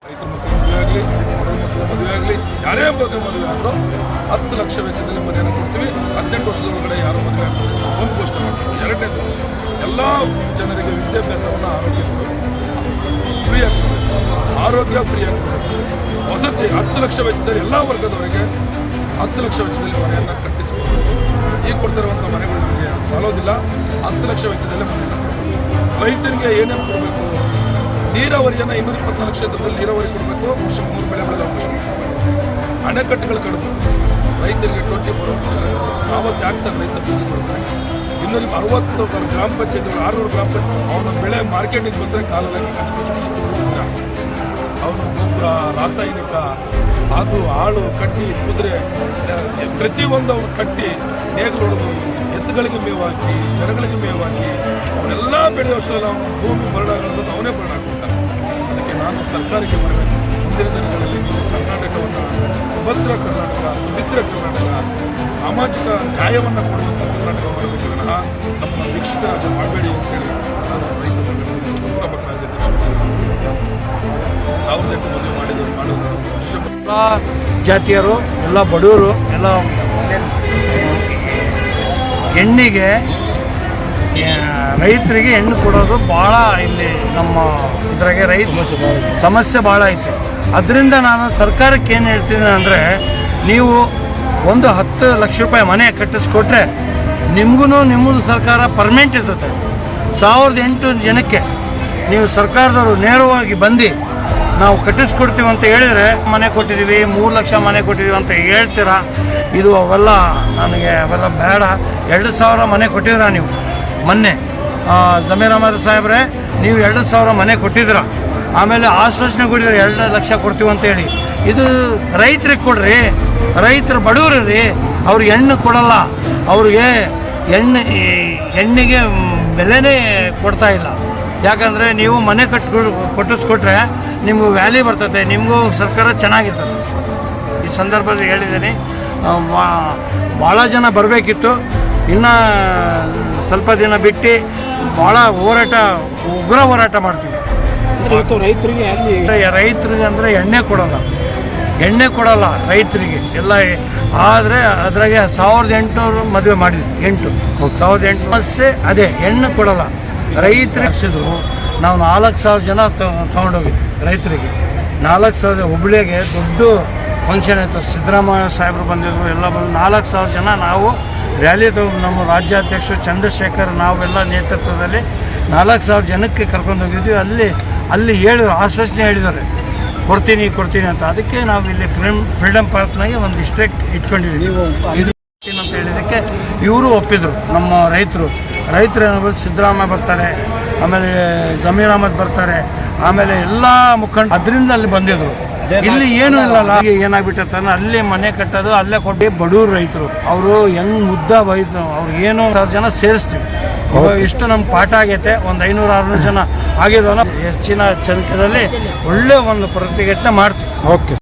ರೈತರ ಮಕ್ಕಳ ಮದುವೆ ಆಗಲಿ, ಬಡವರ ಮಕ್ಕಳ ಮದುವೆ ಆಗಲಿ, ಯಾರೇ ಮದುವೆ ಆದರೂ 10 ಲಕ್ಷ ವೆಚ್ಚದಲ್ಲಿ ಮನೆಯನ್ನು ಕೊಡ್ತೀವಿ. 18 ವರ್ಷದೊಳಗಡೆ ಯಾರು ಮದುವೆ ಆಗ್ತಾರೆ ಒಂದು ಘೋಷಣೆ ಮಾಡ್ತೀವಿ. ಎರಡನೇದು, ಎಲ್ಲ ಜನರಿಗೆ ವಿದ್ಯಾಭ್ಯಾಸವನ್ನು ಫ್ರೀ ಆಗ್ತದೆ, ಆರೋಗ್ಯ ಫ್ರೀ ಆಗ್ತದೆ. ವಸತಿ 10 ಲಕ್ಷ ವೆಚ್ಚದಲ್ಲಿ ಎಲ್ಲ ವರ್ಗದವರಿಗೆ 10 ಲಕ್ಷ ವೆಚ್ಚದಲ್ಲಿ ಮನೆಯನ್ನು ಕಟ್ಟಿಸಿಕೊಡ್ಬೇಕು. ಈಗ ಕೊಡ್ತಿರುವಂಥ ಮನೆಗಳು ನಮಗೆ ಸಾಲೋದಿಲ್ಲ. 10 ಲಕ್ಷ ವೆಚ್ಚದಲ್ಲೇ ಮನೆಯನ್ನು ಕೊಡಬೇಕು. ರೈತರಿಗೆ ಏನೇನು ಕೊಡಬೇಕು? ನೀರಾವರಿಯನ್ನು 224 ಕ್ಷೇತ್ರದಲ್ಲಿ ನೀರಾವರಿ ಕೊಡಬೇಕು. ವರ್ಷಕ್ಕೆ 3 ಬೆಳೆ ಬೆಳೆದ ಅವಕಾಶ ಮಾಡಬೇಕು. ಅಣೆಕಟ್ಟುಗಳು ಕಟ್ಟಬೇಕು. ರೈತರಿಗೆ 24 ಅವರ್ಸ್ ನಾವು ಟ್ಯಾಕ್ಸ್ ರೈತ ಬೀದಿ ಕೊಡ್ತಾರೆ. ಇನ್ನು 60 ಗ್ರಾಮ ಪಂಚಾಯತ್ಗಳು 600 ಗ್ರಾಮ ಪಂಚಾಯತ್ ಅವನ ಬೆಳೆ ಮಾರ್ಕೆಟಿಗೆ ಬಂದರೆ ಕಾಲಲ್ಲಿ ಕಚ್ಚ ಅವನು ಗೊಬ್ಬರ, ರಾಸಾಯನಿಕ, ಅದು ಆಳು, ಕಡ್ಡಿ, ಕುದುರೆ ಪ್ರತಿಯೊಂದು ಅವನು ಕಟ್ಟಿ ನೇಗಿಲು ಹೊಡೆದು ಎತ್ತುಗಳಿಗೆ ಮೇವು ಹಾಕಿ, ಜನಗಳಿಗೆ ಮೇವು ಹಾಕಿ ಅವನ್ನೆಲ್ಲ ಬೆಳೆಯೋಷ್ಟರಲ್ಲಿ ಅವನು ಭೂಮಿ ಬರಡಾಗಂಬುದು ಅವನೇ ಬರಡಾಗ್ಬಿಡ್ತಾನೆ. ಅದಕ್ಕೆ ನಾನು ಸರ್ಕಾರಕ್ಕೆ ಬರಬೇಕು, ಮುಂದಿನ ದಿನಗಳಲ್ಲಿ ನೀವು ಕರ್ನಾಟಕವನ್ನು ಸುಭದ್ರ ಕರ್ನಾಟಕ, ಸುಭಿದ್ರ ಕರ್ನಾಟಕ, ಸಾಮಾಜಿಕ ನ್ಯಾಯವನ್ನು ಕೊಡುವಂಥ ಕರ್ನಾಟಕ ಮಾಡಬೇಕು ವಿನಃ ನಮ್ಮನ್ನು ಭಿಕ್ಷುಕ ರಾಜ್ಯ ಮಾಡಬೇಡಿ ಅಂತೇಳಿ ನಾನು ರೈತ ಸಂಘಟನೆ ಸಂಸ್ಥಾಪಕ ರಾಜ್ಯಾಧ್ಯಕ್ಷ 1008 ಮದುವೆ ಮಾಡೋದು ಎಲ್ಲ ಜಾತಿಯರು, ಎಲ್ಲ ಬಡವರು, ಎಲ್ಲ ಹೆಣ್ಣಿಗೆ ರೈತರಿಗೆ ಹೆಣ್ಣು ಕೊಡೋದು ಭಾಳ ಇಲ್ಲಿ ನಮ್ಮ ಇದ್ರಾಗೆ ಸಮಸ್ಯೆ ಭಾಳ ಐತೆ. ಅದರಿಂದ ನಾನು ಸರ್ಕಾರಕ್ಕೆ ಏನು ಹೇಳ್ತೀನಿ ಅಂದರೆ, ನೀವು ಒಂದು 10 ಲಕ್ಷ ರೂಪಾಯಿ ಮನೆ ಕಟ್ಟಿಸ್ಕೊಟ್ರೆ ನಿಮ್ಮದು ಸರ್ಕಾರ ಪರ್ಮನೆಂಟ್ ಇರ್ತದೆ. 1008 ಜನಕ್ಕೆ ನೀವು ಸರ್ಕಾರದವರು ನೇರವಾಗಿ ಬಂದು ನಾವು ಕಟ್ಟಿಸ್ಕೊಡ್ತೀವಿ ಅಂತ ಹೇಳಿದರೆ, ಮನೆ ಕೊಟ್ಟಿದ್ದೀವಿ, 3 ಲಕ್ಷ ಮನೆ ಕೊಟ್ಟಿದ್ದೀವಿ ಅಂತ ಹೇಳ್ತೀರಾ. ಇದು ಅವೆಲ್ಲ ನನಗೆ ಅವೆಲ್ಲ ಬೇಡ. 2,000 ಮನೆ ಕೊಟ್ಟಿದ್ದೀರಾ ನೀವು ಮೊನ್ನೆ. ಜಮೀರ್ ಅಹಮದ್ ಸಾಹೇಬ್ರೆ, ನೀವು 2,000 ಮನೆ ಕೊಟ್ಟಿದ್ದೀರಾ. ಆಮೇಲೆ ಆಶ್ವಾಸನೆ ಕೊಟ್ಟಿದ್ದೀರಾ 2 ಲಕ್ಷ ಕೊಡ್ತೀವಿ ಅಂತ ಹೇಳಿ. ಇದು ರೈತರಿಗೆ ಕೊಡ್ರಿ, ರೈತರು ಬಡವರು ರೀ, ಅವ್ರಿಗೆ ಹೆಣ್ಣು ಕೊಡಲ್ಲ. ಅವ್ರಿಗೆ ಹೆಣ್ಣಿಗೆ ಬೆಲೆನೇ ಕೊಡ್ತಾ ಇಲ್ಲ. ಯಾಕಂದರೆ ನೀವು ಮನೆ ಕಟ್ಟಿಸ್ಕೊಟ್ರೆ ನಿಮಗೂ ವ್ಯಾಲ್ಯೂ ಬರ್ತದೆ, ನಿಮಗೂ ಸರ್ಕಾರ ಚೆನ್ನಾಗಿರ್ತದೆ. ಈ ಸಂದರ್ಭದಲ್ಲಿ ಹೇಳಿದ್ದೀನಿ, ಭಾಳ ಜನ ಬರಬೇಕಿತ್ತು. ಇನ್ನು ಸ್ವಲ್ಪ ದಿನ ಬಿಟ್ಟು ಭಾಳ ಉಗ್ರ ಹೋರಾಟ ಮಾಡ್ತೀವಿ. ರೈತರಿಗೆ ಅಂದರೆ ಎಣ್ಣೆ ಕೊಡಲ್ಲ ರೈತರಿಗೆ ಎಲ್ಲ. ಆದರೆ ಅದ್ರಾಗೆ 1800 ಮದುವೆ ಮಾಡಿದ್ವಿ. 1800 ಸಮಸ್ಯೆ ಅದೇ, ಹೆಣ್ಣು ಕೊಡಲ್ಲ ರೈತರಿಗೆ. ನಾವು 4,000 ಜನ ತೊಗೊಂಡೋಗಿದ್ವಿ ರೈತರಿಗೆ. 4,000 ಹುಬ್ಳಿಗೆ ದೊಡ್ಡ ಫಂಕ್ಷನ್ ಆಯಿತು. ಸಿದ್ದರಾಮಯ್ಯ ಸಾಹೇಬರು ಬಂದಿದ್ರು, ಎಲ್ಲ ಬಂದು 4,000 ಜನ ನಾವು ರ್ಯಾಲಿ ನಮ್ಮ ರಾಜ್ಯಾಧ್ಯಕ್ಷರು ಚಂದ್ರಶೇಖರ್ ನಾವೆಲ್ಲ ನೇತೃತ್ವದಲ್ಲಿ 4,000 ಜನಕ್ಕೆ ಕರ್ಕೊಂಡೋಗಿದ್ವಿ. ಅಲ್ಲಿ ಆಶ್ವಾಸನೆ ಹೇಳಿದ್ದಾರೆ, ಕೊಡ್ತೀನಿ ಅಂತ. ಅದಕ್ಕೆ ನಾವು ಇಲ್ಲಿ ಫ್ರೀಡಮ್ ಪಾರ್ಕ್ನಾಗೆ ಒಂದು ಡಿಸ್ಟ್ರಿಕ್ಟ್ ಇಟ್ಕೊಂಡಿದ್ದೀವಿ. ಇದು ಅಂತ ಹೇಳಿದ್ದಕ್ಕೆ ಇವರು ಒಪ್ಪಿದ್ರು, ನಮ್ಮ ರೈತರು ಏನಾದ್ರು ಸಿದ್ದರಾಮಯ್ಯ ಬರ್ತಾರೆ, ಆಮೇಲೆ ಜಮೀರ್ ಅಹಮದ್ ಬರ್ತಾರೆ, ಆಮೇಲೆ ಎಲ್ಲ ಮುಖಂಡ ಅದರಿಂದ ಅಲ್ಲಿ ಬಂದಿದ್ರು. ಇಲ್ಲಿ ಏನೂ ಇಲ್ಲಲ್ಲ. ಏನಾಗ್ಬಿಟ್ಟೆ ಅಲ್ಲಿ ಮನೆ ಕಟ್ಟೋದು, ಅಲ್ಲೇ ಕೊಟ್ಟು ಬಡವರು ರೈತರು ಅವರು ಹೆಂಗ್ ಮುದ್ದ ಬೈತು ಅವ್ರಿಗೇನು 1,000 ಜನ ಸೇರಿಸ್ತೀವಿ. ಇಷ್ಟು ನಮ್ಗೆ ಪಾಠ ಆಗೈತೆ. ಒಂದು 500-600 ಜನ ಆಗಿದ್ವಲ್ಲ. ಹೆಚ್ಚಿನ ಸಂಖ್ಯೆಯಲ್ಲಿ ಒಳ್ಳೆ ಒಂದು ಪ್ರತಿಭಟನೆ ಮಾಡ್ತೀವಿ. ಓಕೆ.